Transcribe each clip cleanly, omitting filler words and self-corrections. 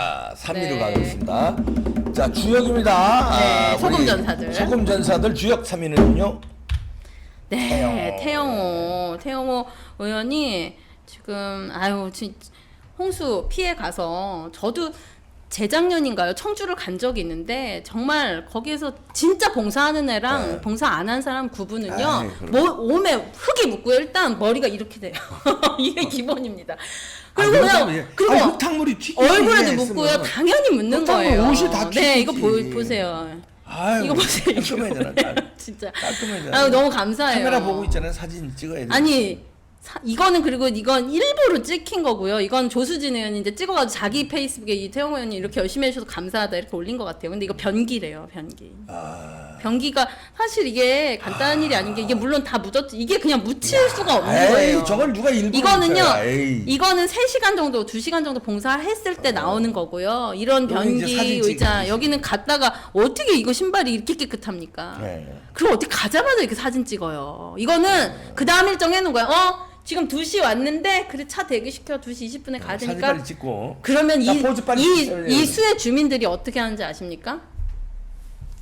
자, 3위로 네. 가겠습니다. 자, 주역입니다. 네, 우리 소금전사들. 소금전사들 주역 3위는요. 네, 태영호 의원이 지금 홍수 피해 가서 저도 재작년인가요? 청주를 간 적이 있는데 정말 거기에서 진짜 봉사하는 애랑 네. 봉사 안 한 사람 구분은요. 아이, 그럼. 몸에 흙이 묻고요. 일단 머리가 이렇게 돼요. 이게 기본입니다. 그리고 그러면 그리고 흙탕물이 튀기지. 얼굴에도 묻고요. 당연히 묻는 흙탕물 거예요. 옷이 다 네, 이거 튀기지. 보세요. 아유, 이거 보세요. 깔끔해잖아. 진짜. 깔끔해잖아. 아유, 너무 감사해요. 카메라 보고 있잖아요. 사진 찍어야 돼. 아니 이거는 그리고 이건 일부러 찍힌 거고요. 이건 조수진 의원이 이제 찍어가지고 자기 페이스북에 이 태영호 의원이 이렇게 열심히 해주셔서 감사하다 이렇게 올린 것 같아요. 근데 이거 변기래요, 변기. 변기가 사실 이게 간단한 일이 아닌 게 이게 물론 다 묻었지. 이게 그냥 묻힐 수가 없는 에이, 거예요. 저걸 누가 일부러 이거는요. 묻혀요. 에이. 이거는 3시간 정도, 2시간 정도 봉사했을 때 나오는 거고요. 이런 여기 이제 변기 사진 의자 찍기. 여기는 갔다가 어떻게 이거 신발이 이렇게 깨끗합니까? 네. 그리고 어떻게 가자마자 이렇게 사진 찍어요. 이거는 그 다음 일정 해놓은 거야. 지금 2시 왔는데 그래 차 대기시켜 2시 20분에 가야 사진 되니까 빨리 찍고. 그러면 자, 포즈 빨리 찍어야 이 돼요. 수의 주민들이 어떻게 하는지 아십니까?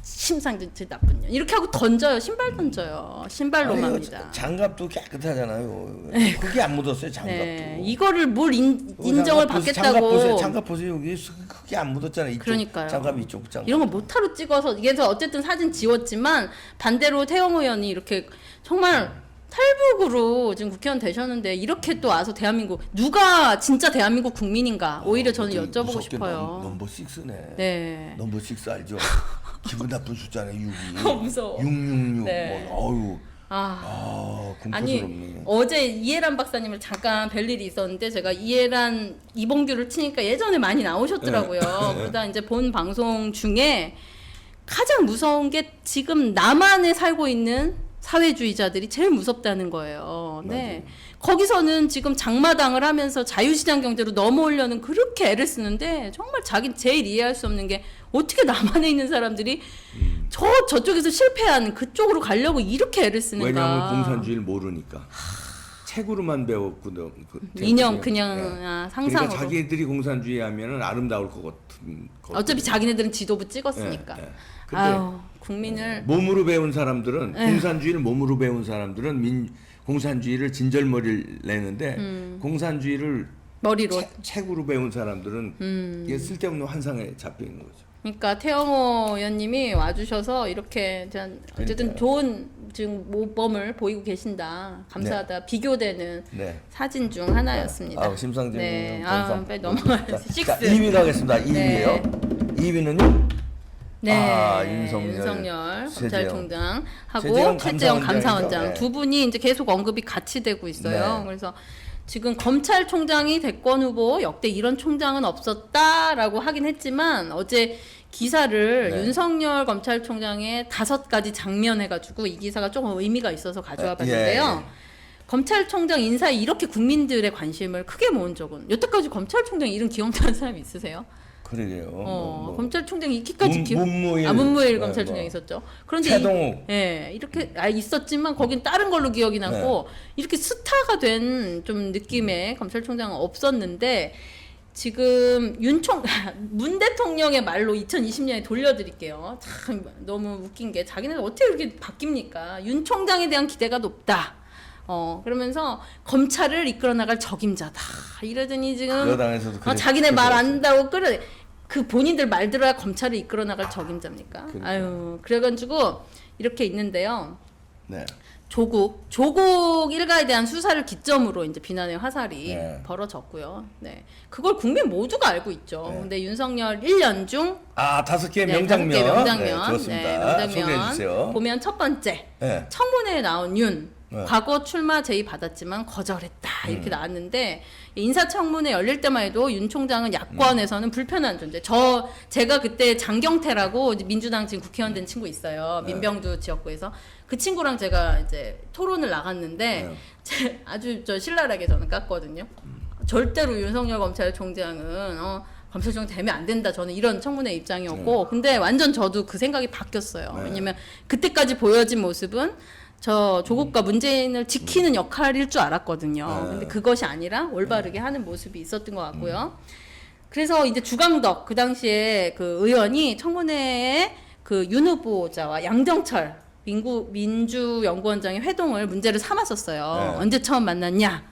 심상정치 나쁜 년 이렇게 하고 던져요. 신발 던져요. 신발로 아니, 맙니다. 장갑도 깨끗하잖아요. 흙이 안 묻었어요. 장갑도. 네, 이거를 뭘 인정을 장갑 받겠다고 장갑 보세요. 여기 흙이 안 묻었잖아요. 이쪽 그러니까요. 장갑이 이쪽 장갑. 이런 거 못하러 찍어서 그래서 어쨌든 사진 지웠지만 반대로 태영호 의원이 이렇게 정말 탈북으로 지금 국회의원 되셨는데 이렇게 또 와서 대한민국 누가 진짜 대한민국 국민인가 오히려 저는 여쭤보고 무섭게 싶어요. 넘버 6네. 네. 넘버 6 알죠? 기분 나쁜 숫자네 6이. 무서워. 666. 네. 어유. 아니 공포스럽네. 어제 이해란 박사님을 잠깐 뵐 일이 있었는데 제가 이해란 이봉규를 치니까 예전에 많이 나오셨더라고요. 그러다 이제 본 방송 중에 가장 무서운 게 지금 남한에 살고 있는 사회주의자들이 제일 무섭다는 거예요. 네. 거기서는 지금 장마당을 하면서 자유시장 경제로 넘어오려는 그렇게 애를 쓰는데 정말 자기 제일 이해할 수 없는 게 어떻게 남한에 있는 사람들이 저쪽에서 실패한 그쪽으로 가려고 이렇게 애를 쓰는가. 왜냐하면 공산주의를 모르니까. 책으로만 배웠거든. 인형 그냥 상상으로. 그러니까 자기들이 공산주의 하면은 아름다울 것 같은. 어차피 자기네들은 지도부 찍었으니까. 예, 예. 근데 아유 국민을 몸으로 배운 사람들은 공산주의를 몸으로 배운 사람들은 공산주의를 진절머리를 내는데 공산주의를 머리로. 책으로 배운 사람들은 이게 쓸데없는 환상에 잡혀 있는 거죠. 그러니까 태영호 의원님이 와주셔서 이렇게 어쨌든 그러니까요. 좋은 지금 모범을 보이고 계신다. 감사하다. 비교되는 네. 사진 중 하나였습니다. 심상정. 네. 빨리 넘어가요. 자, 2위 가겠습니다. 2위요. 2위는요? 네, 윤석열 검찰총장 하고 최재형 최재형 감사원장 감사원장이죠. 두 분이 이제 계속 언급이 같이 되고 있어요. 네. 그래서 지금 검찰총장이 대권 후보 역대 이런 총장은 없었다라고 하긴 했지만 어제 기사를 네. 윤석열 검찰총장의 5가지 장면 해가지고 이 기사가 조금 의미가 있어서 가져와 봤는데요. 검찰총장 인사에 이렇게 국민들의 관심을 크게 모은 적은 여태까지 검찰총장 이름 기억나는 사람이 있으세요? 그러게요. 검찰총장이 이렇게까지 문무일 검찰총장 있었죠. 그런데 최동욱. 이렇게 있었지만 거긴 다른 걸로 기억이 나고 이렇게 스타가 된 좀 느낌의 검찰총장은 없었는데 지금 문 대통령의 말로 2020년에 돌려드릴게요. 참 너무 웃긴 게 자기네들 어떻게 이렇게 바뀝니까? 윤 총장에 대한 기대가 높다. 그러면서 검찰을 이끌어 나갈 적임자다. 이러더니 지금 자기네 말 안다고 그 본인들 말 들어야 검찰을 이끌어 나갈 적임자입니까? 그러니까. 아유, 그래가지고 이렇게 있는데요. 네. 조국 일가에 대한 수사를 기점으로 이제 비난의 화살이 벌어졌고요. 네, 그걸 국민 모두가 알고 있죠. 근데 윤석열 1년 중 5개 명장면. 명장면 좋습니다. 소개해 주세요. 보면 첫 번째 청문회에 나온 과거 출마 제의 받았지만 거절했다 이렇게 나왔는데 인사청문회 열릴 때만 해도 윤 총장은 야권에서는 불편한 존재. 제가 그때 장경태라고 민주당 지금 국회의원 된 친구 있어요. 민병두 지역구에서 그 친구랑 제가 이제 토론을 나갔는데 아주 신랄하게 저는 깠거든요. 절대로 윤석열 검찰총장은 검찰총장 되면 안 된다. 저는 이런 청문회 입장이었고 근데 완전 저도 그 생각이 바뀌었어요. 왜냐면 그때까지 보여진 모습은 조국과 문재인을 지키는 역할일 줄 알았거든요. 근데 그것이 아니라 올바르게 하는 모습이 있었던 것 같고요. 그래서 이제 주광덕 그 당시에 그 의원이 청문회에 그 윤 후보자와 양정철 민주연구원장의 회동을 문제를 삼았었어요. 네. 언제 처음 만났냐?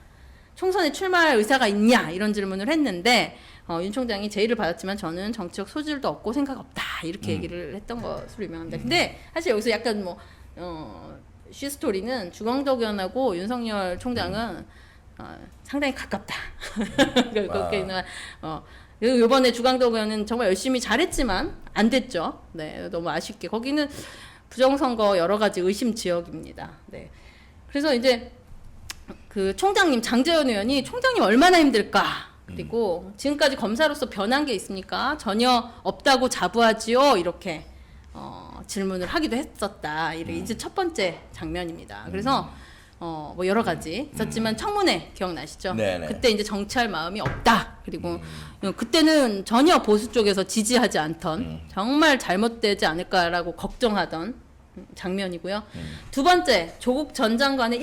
총선에 출마할 의사가 있냐? 이런 질문을 했는데 윤 총장이 제의를 받았지만 저는 정치적 소질도 없고 생각 없다 이렇게 얘기를 했던 것으로 유명합니다. 근데 사실 여기서 약간 뭐 시스토리는 주광덕 의원하고 윤석열 총장은 상당히 가깝다. 그렇게 그리고 이번에 주광덕 의원은 정말 열심히 잘했지만 안 됐죠. 네, 너무 아쉽게 거기는 부정선거 여러 가지 의심 지역입니다. 네, 그래서 이제 그 총장님 장제원 의원이 총장님 얼마나 힘들까? 그리고 지금까지 검사로서 변한 게 있습니까? 전혀 없다고 자부하지요. 이렇게 질문을 하기도 했었다. 이제 첫 번째 장면입니다. 그래서 뭐 여러 가지 있었지만 청문회 기억나시죠? 네네. 그때 이제 정치할 마음이 없다. 그리고 그때는 전혀 보수 쪽에서 지지하지 않던 정말 잘못되지 않을까라고 걱정하던 장면이고요. 두 번째 조국 전 장관의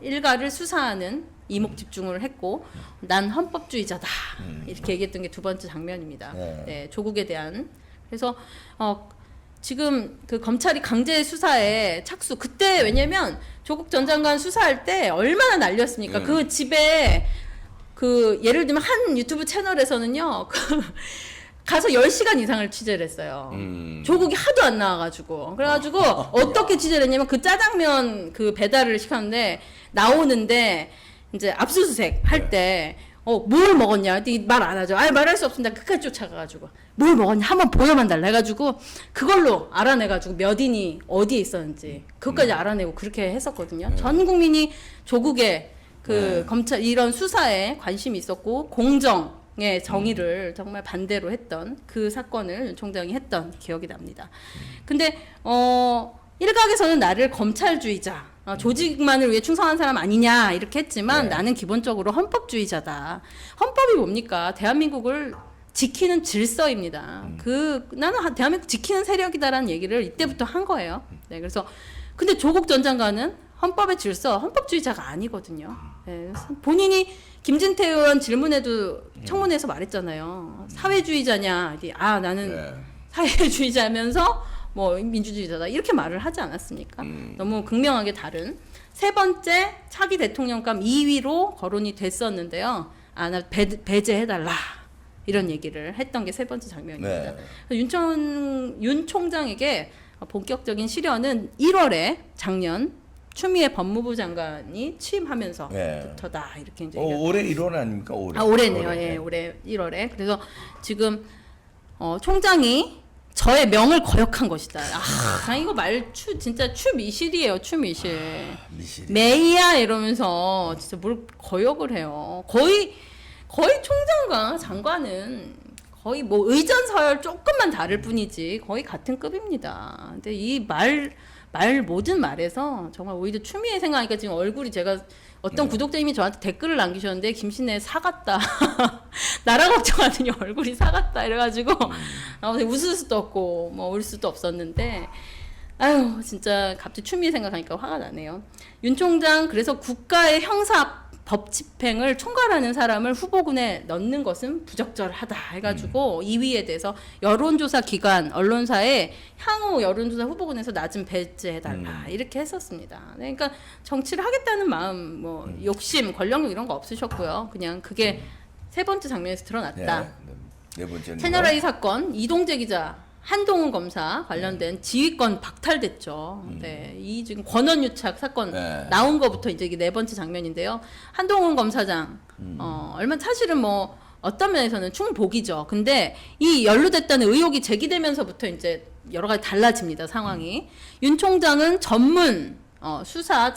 일가를 수사하는 이목 집중을 했고 난 헌법주의자다 이렇게 얘기했던 게 두 번째 장면입니다. 네, 조국에 대한 그래서 지금 그 검찰이 강제 수사에 착수 그때 왜냐면 조국 전 장관 수사할 때 얼마나 난리였습니까? 그 집에 그 예를 들면 한 유튜브 채널에서는요 가서 10시간 이상을 취재를 했어요. 조국이 하도 안 나와가지고 그래가지고 어떻게 취재를 했냐면 그 짜장면 그 배달을 시켰는데 나오는데 이제 압수수색 할 때 뭘 먹었냐? 말 안 하죠. 말할 수 없습니다. 끝까지 쫓아가가지고 뭘 먹었냐? 한번 보여만 달라 해가지고 그걸로 알아내가지고 몇 인이 어디에 있었는지 그것까지 알아내고 그렇게 했었거든요. 전 국민이 조국의 그 검찰 이런 수사에 관심이 있었고 공정의 정의를 정말 반대로 했던 그 사건을 윤 총장이 했던 기억이 납니다. 근데 일각에서는 나를 검찰주의자 조직만을 위해 충성한 사람 아니냐 이렇게 했지만 나는 기본적으로 헌법주의자다. 헌법이 뭡니까? 대한민국을 지키는 질서입니다. 나는 대한민국 지키는 세력이다라는 얘기를 이때부터 한 거예요. 네, 그래서 근데 조국 전 장관은 헌법의 질서, 헌법주의자가 아니거든요. 네, 본인이 김진태 의원 질문에도 청문회에서 말했잖아요. 사회주의자냐? 나는 사회주의자면서 뭐 민주주의자다 이렇게 말을 하지 않았습니까? 너무 극명하게 다른 세 번째 차기 대통령감 2위로 거론이 됐었는데요. 나 배제해달라 이런 얘기를 했던 게 세 번째 장면입니다. 윤 총장에게 본격적인 실현은 1월에 작년 추미애 법무부 장관이 취임하면서부터다 이렇게 이제 올해 1월 아닙니까? 올해네요. 예, 올해 1월에. 그래서 지금 총장이 저의 명을 거역한 것이다. 이거 진짜 추미실이에요. 추미실. 메이야 이러면서 진짜 뭘 거역을 해요. 거의 총장과 장관은 거의 뭐 의전서열 조금만 다를 뿐이지 거의 같은 급입니다. 근데 이 모든 말에서 정말 오히려 추미애 생각하니까 지금 얼굴이 제가 어떤 구독자님이 저한테 댓글을 남기셨는데 김신혜 사갔다. 나라 걱정하더니 얼굴이 사갔다 이래가지고 웃을 수도 없고 뭐 울 수도 없었는데 아유 진짜 갑자기 추미애 생각하니까 화가 나네요. 윤 총장 그래서 국가의 형사 법 집행을 총괄하는 사람을 후보군에 넣는 것은 부적절하다 해가지고 2위에 대해서 여론조사 기관 언론사에 향후 여론조사 후보군에서 나 좀 배제해달라 이렇게 했었습니다. 그러니까 정치를 하겠다는 마음 뭐 욕심 권력욕 이런 거 없으셨고요. 그냥 그게 세 번째 장면에서 드러났다. 네 번째는 채널A 사건 이동재 기자 한동훈 검사 관련된 지휘권 박탈됐죠. 네, 이 지금 권한유착 사건 나온 거부터 이제 이게 네 번째 장면인데요. 한동훈 검사장 얼마 사실은 뭐 어떤 면에서는 충복이죠. 근데 이 연루됐다는 의혹이 제기되면서부터 이제 여러 가지 달라집니다 상황이. 윤 총장은 전문 수사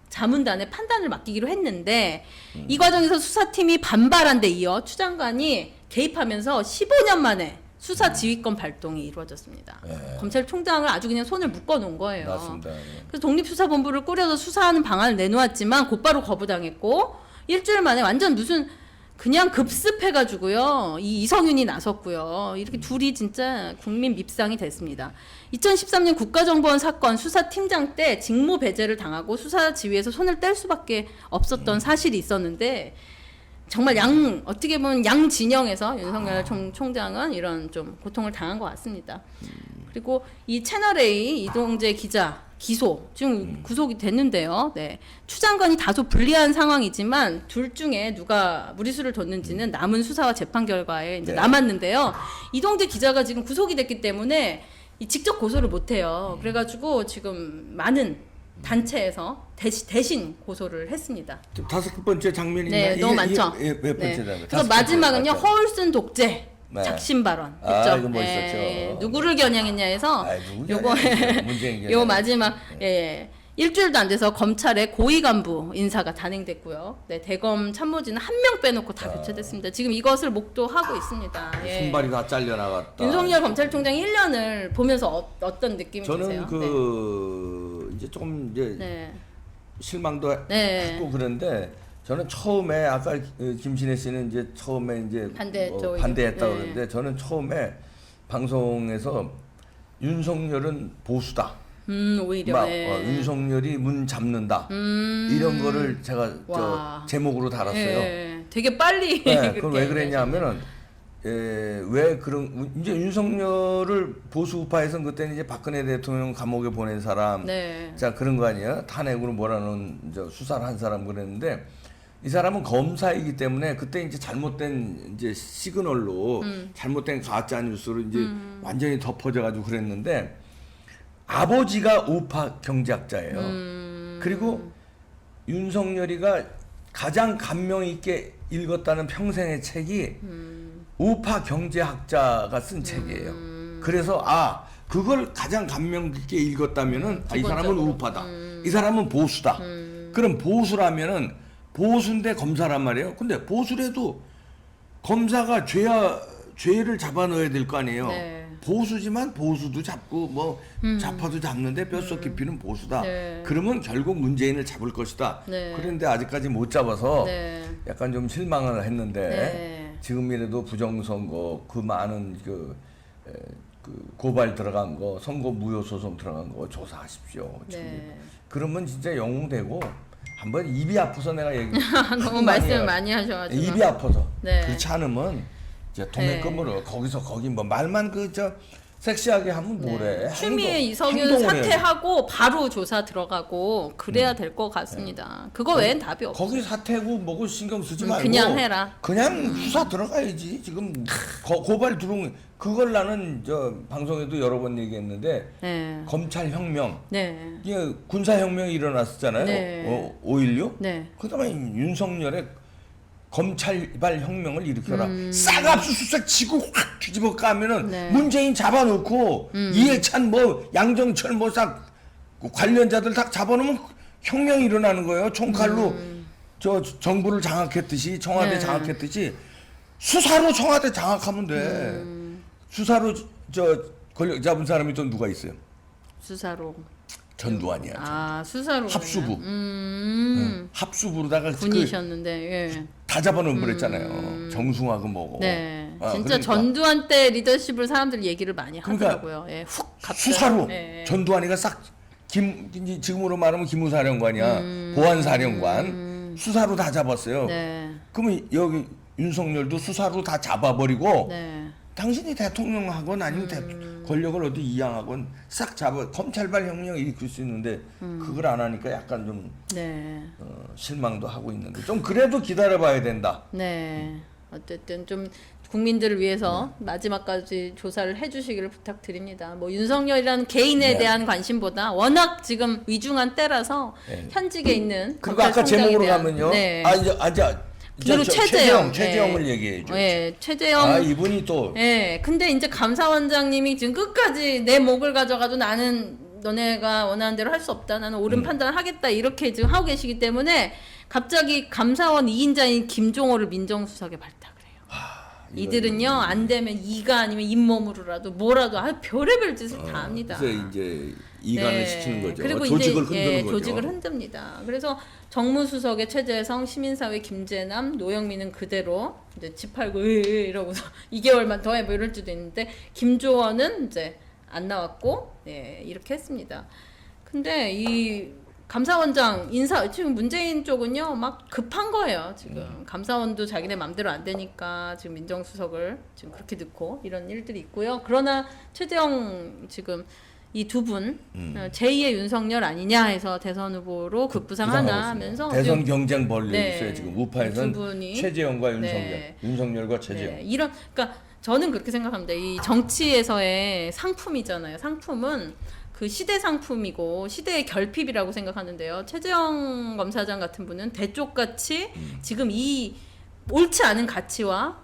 자문단의 판단을 맡기기로 했는데 이 과정에서 수사팀이 반발한 데 이어 추 장관이 개입하면서 15년 만에 수사 지휘권 발동이 이루어졌습니다. 검찰총장을 아주 그냥 손을 묶어 놓은 거예요. 맞습니다. 그래서 독립수사본부를 꾸려서 수사하는 방안을 내놓았지만 곧바로 거부당했고 일주일 만에 완전 무슨 그냥 급습해가지고요. 이성윤이 나섰고요. 이렇게 둘이 진짜 국민 밉상이 됐습니다. 2013년 국가정보원 사건 수사팀장 때 직무 배제를 당하고 수사 지휘에서 손을 뗄 수밖에 없었던 사실이 있었는데 정말 어떻게 보면 양 진영에서 윤석열 총장은 이런 좀 고통을 당한 것 같습니다. 그리고 이 채널A 이동재 기자 기소 지금 구속이 됐는데요. 네. 추 장관이 다소 불리한 상황이지만 둘 중에 누가 무리수를 뒀는지는 남은 수사와 재판 결과에 이제 남았는데요. 이동재 기자가 지금 구속이 됐기 때문에 직접 고소를 못해요. 그래가지고 지금 많은 단체에서 대신 고소를 했습니다. 다섯 번째 장면이 네, 너무 많죠. 몇 번째 장면? 그래서 마지막은요, 허울순 독재. 네. 작심 발언. 아, 이거 멋있었죠. 누구를 겨냥했냐 해서 요거 문재인 요 마지막 일주일도 안 돼서 검찰의 고위 간부 인사가 단행됐고요. 네, 대검 참모진은 한 명 빼놓고 다 교체됐습니다. 지금 이것을 목도하고 있습니다. 예. 손발이 다 잘려나갔다. 윤석열 검찰총장 1년을 보면서 어떤 느낌이 저는 드세요? 이제 조금 이제 네. 실망도 네. 했고 그런데 저는 처음에 아까 김신혜 씨는 이제 처음에 이제 반대했다 네. 그러는데 저는 처음에 방송에서 윤석열은 보수다. 오히려 막 윤석열이 문 잡는다. 이런 거를 제가 저 제목으로 달았어요. 예. 되게 빨리. 네, 그걸 왜 그랬냐면은 왜 그런 이제 윤석열을 보수 우파에서는 그때는 이제 박근혜 대통령 감옥에 보낸 사람, 네. 자 그런 거 아니에요? 탄핵으로 몰아넣은 수사를 한 사람 그랬는데 이 사람은 검사이기 때문에 그때 이제 잘못된 이제 시그널로 잘못된 가짜 뉴스로 이제 완전히 덮어져가지고 그랬는데 아버지가 우파 경제학자예요. 그리고 윤석열이가 가장 감명 있게 읽었다는 평생의 책이 우파 경제학자가 쓴 책이에요. 그래서 그걸 가장 감명 깊게 읽었다면은 이 사람은 우파다. 이 사람은 보수다. 그럼 보수라면은 보수인데 검사란 말이에요. 근데 보수래도 검사가 죄를 잡아 넣어야 될 거 아니에요. 네. 보수지만 보수도 잡고 뭐 좌파도 잡는데 뼛속 깊이는 보수다. 네. 그러면 결국 문재인을 잡을 것이다. 네. 그런데 아직까지 못 잡아서 네. 약간 좀 실망을 했는데 네. 지금이라도 부정선거 그 많은 그 고발 들어간 거 선거 무효 소송 들어간 거 조사하십시오. 네. 그러면 진짜 영웅되고 한번 입이 아파서 내가 얘기 너무 말씀 많이 하셔가지고 입이 아파서 네. 그렇지 않으면 이제 도매금으로 거기서 거기 뭐 말만 섹시하게 하면 뭐래. 추미애 이성윤 사퇴하고 바로 조사 들어가고 그래야 될 것 같습니다. 그거 외엔 답이 없어. 거기 사퇴고 뭐고 신경 쓰지 말고 그냥 해라. 그냥 수사 들어가야지. 지금 고발 들어온 그걸 나는 방송에도 여러 번 얘기했는데 네. 검찰 혁명. 네. 이게 군사 혁명이 일어났었잖아요. 네. 5.16. 네. 그다음에 윤석열의 검찰발 혁명을 일으켜라. 싹압수수색 치고 확 뒤집어 까면은 네. 문재인 잡아놓고 이해찬 뭐 양정철 뭐 싹 관련자들 다 잡아놓으면 혁명이 일어나는 거예요. 총칼로 정부를 장악했듯이 청와대 네. 장악했듯이 수사로 청와대 장악하면 돼. 수사로 권력 잡은 사람이 또 누가 있어요? 수사로. 전두환이야. 수사로. 합수부. 합수부로다가 군이셨는데 다 잡아놓은 그랬잖아요. 정승화고 뭐고. 네. 진짜 그러니까. 전두환 때 리더십을 사람들이 얘기를 많이 하더라고요. 예, 훅 갑자기. 수사로 예. 전두환이가 지금으로 말하면 기무사령관이야. 보안사령관. 수사로 다 잡았어요. 네. 그러면 여기 윤석열도 수사로 다 잡아버리고 네. 당신이 대통령하건 아니면 권력을 어디 이양하건 싹 잡아 검찰발 혁명 일으킬 수 있는데 그걸 안 하니까 약간 좀 네. 실망도 하고 있는데 좀 그래도 기다려봐야 된다. 네. 어쨌든 좀 국민들을 위해서 마지막까지 조사를 해주시기를 부탁드립니다. 뭐 윤석열이라는 개인에 네. 대한 관심보다 워낙 지금 위중한 때라서 네. 현직에 있는 그리고 아까 검찰총장에 제목으로 대한, 가면요. 네. 그리고 최재형을 얘기해 줘. 예, 최재형. 이분이 또. 예, 근데 이제 감사원장님이 지금 끝까지 내 목을 가져가도 나는 너네가 원하는 대로 할 수 없다. 나는 옳은 판단을 하겠다. 이렇게 지금 하고 계시기 때문에 갑자기 감사원 2인자인 김종호를 민정수석에 발탁을 해요. 이들은요 안 되면 이가 아니면 잇몸으로라도 뭐라도 별의별 짓을 다 합니다. 그래서 이제 이관을 시키는 거죠. 그리고 조직을 이제, 흔드는 거죠. 조직을 흔듭니다. 그래서 정무수석의 최재성, 시민사회 김재남, 노영민은 그대로 이제 집 팔고 이러고서 2개월만 더 해 뭐 이럴 수도 있는데 김조원은 이제 안 나왔고 이렇게 했습니다. 근데 이 감사원장 인사 지금 문재인 쪽은요 막 급한 거예요 지금. 감사원도 자기네 맘대로 안 되니까 지금 민정수석을 지금 그렇게 넣고 이런 일들이 있고요. 그러나 최재형 지금 이 두 분 제2의 윤석열 아니냐 해서 대선 후보로 급부상하나 하면서 대선 경쟁 벌리고 네, 있어요. 지금 우파에서는 두 분이. 최재형과 윤석열, 네. 윤석열과 최재형. 네, 이런 그러니까 저는 그렇게 생각합니다. 이 정치에서의 상품이잖아요. 상품은 그 시대 상품이고 시대의 결핍이라고 생각하는데요. 최재형 검사장 같은 분은 대쪽같이 지금 이 옳지 않은 가치와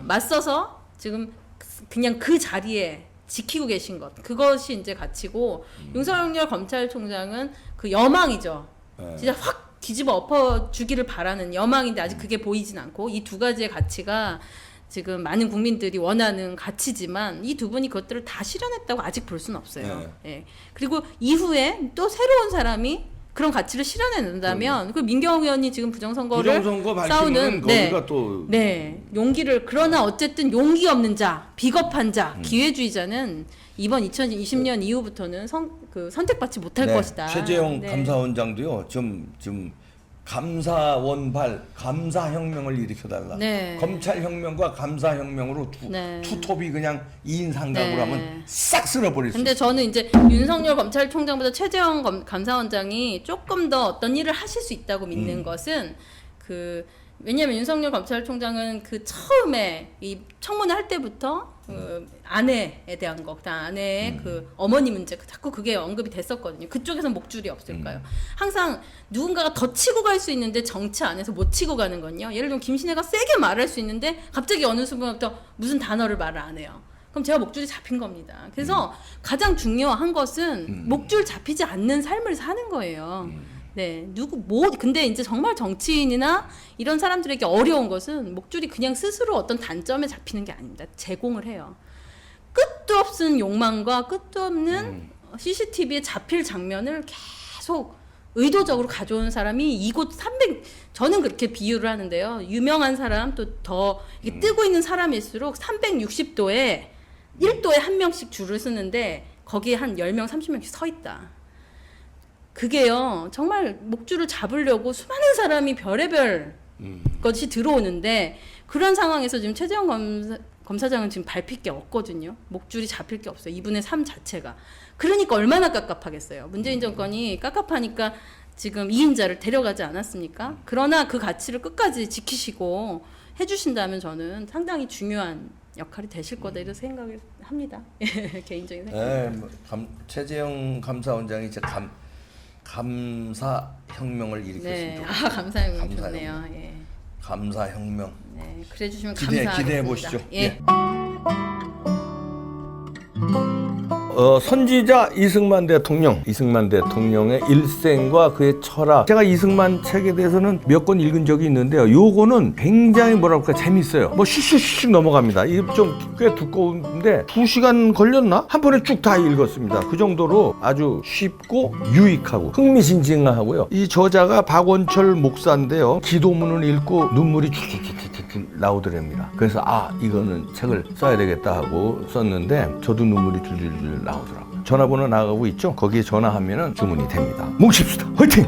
맞서서 지금 그냥 그 자리에 지키고 계신 것 그것이 이제 가치고 윤석열 검찰총장은 그 여망이죠. 진짜 확 뒤집어 엎어주기를 바라는 여망인데 아직 그게 보이진 않고 이 두 가지의 가치가 지금 많은 국민들이 원하는 가치지만 이 두 분이 그것들을 다 실현했다고 아직 볼 수는 없어요. 예. 그리고 이후에 또 새로운 사람이 그런 가치를 실현해낸다면 그 민경욱 의원이 지금 부정선거를 싸우는 거기가 또 용기를 그러나 어쨌든 용기 없는 자, 비겁한 자, 기회주의자는 이번 2020년 이후부터는 선택받지 못할 것이다. 최재형 감사원장도요. 좀 감사원발 감사혁명을 일으켜달라. 검찰혁명과 감사혁명으로 투톱이 그냥 2인 상각으로 하면 싹 쓸어버릴 수 있어요. 근데 저는 이제 윤석열 검찰총장보다 최재형 감사원장이 조금 더 어떤 일을 하실 수 있다고 믿는 것은 왜냐하면 윤석열 검찰총장은 그 처음에 이 청문회 할 때부터 아내에 대한 거, 그다음 아내의 그 어머니 문제 자꾸 그게 언급이 됐었거든요. 그쪽에선 목줄이 없을까요? 항상 누군가가 더 치고 갈 수 있는데 정치 안에서 못 치고 가는 건요. 예를 들면 김신혜가 세게 말할 수 있는데 갑자기 어느 순간부터 무슨 단어를 말을 안 해요. 그럼 제가 목줄이 잡힌 겁니다. 그래서 가장 중요한 것은 목줄 잡히지 않는 삶을 사는 거예요. 네, 근데 이제 정말 정치인이나 이런 사람들에게 어려운 것은 목줄이 그냥 스스로 어떤 단점에 잡히는 게 아닙니다. 제공을 해요. 끝도 없는 욕망과 끝도 없는 CCTV에 잡힐 장면을 계속 의도적으로 가져온 사람이 이곳 저는 그렇게 비유를 하는데요. 유명한 사람 또 더 뜨고 있는 사람일수록 360도에 1도에 한 명씩 줄을 쓰는데 거기에 한 10명, 30명씩 서 있다. 그게요 정말 목줄을 잡으려고 수많은 사람이 별의별 것이 들어오는데 그런 상황에서 지금 최재형 검사장은 지금 밟힐 게 없거든요. 목줄이 잡힐 게 없어요. 이분의 삶 자체가. 그러니까 얼마나 깝깝하겠어요. 문재인 정권이 깝깝하니까 지금 2인자를 데려가지 않았습니까? 그러나 그 가치를 끝까지 지키시고 해주신다면 저는 상당히 중요한 역할이 되실 거다 이런 생각을 합니다. 개인적인 생각. 최재형 감사원장이 이제 감사혁명을 일으켰습니다. 감사혁명 좋네요. 예. 감사혁명. 네, 그래 주시면 감사하겠습니다. 기대해 보시죠. 예. 선지자 이승만 대통령의 일생과 그의 철학. 제가 이승만 책에 대해서는 몇 권 읽은 적이 있는데요. 요거는 굉장히 재밌어요. 슉슉슉 넘어갑니다. 이게 좀 꽤 두꺼운데 2시간 걸렸나? 한 번에 쭉 다 읽었습니다. 그 정도로 아주 쉽고 유익하고 흥미진진하고요. 이 저자가 박원철 목사인데요. 기도문을 읽고 눈물이 줄줄줄줄 나오더랍니다. 그래서 이거는 책을 써야 되겠다 하고 썼는데 저도 눈물이 줄줄줄 나오더라고요. 전화번호 나가고 있죠? 거기에 전화하면 주문이 됩니다. 뭉칩시다. 화이팅!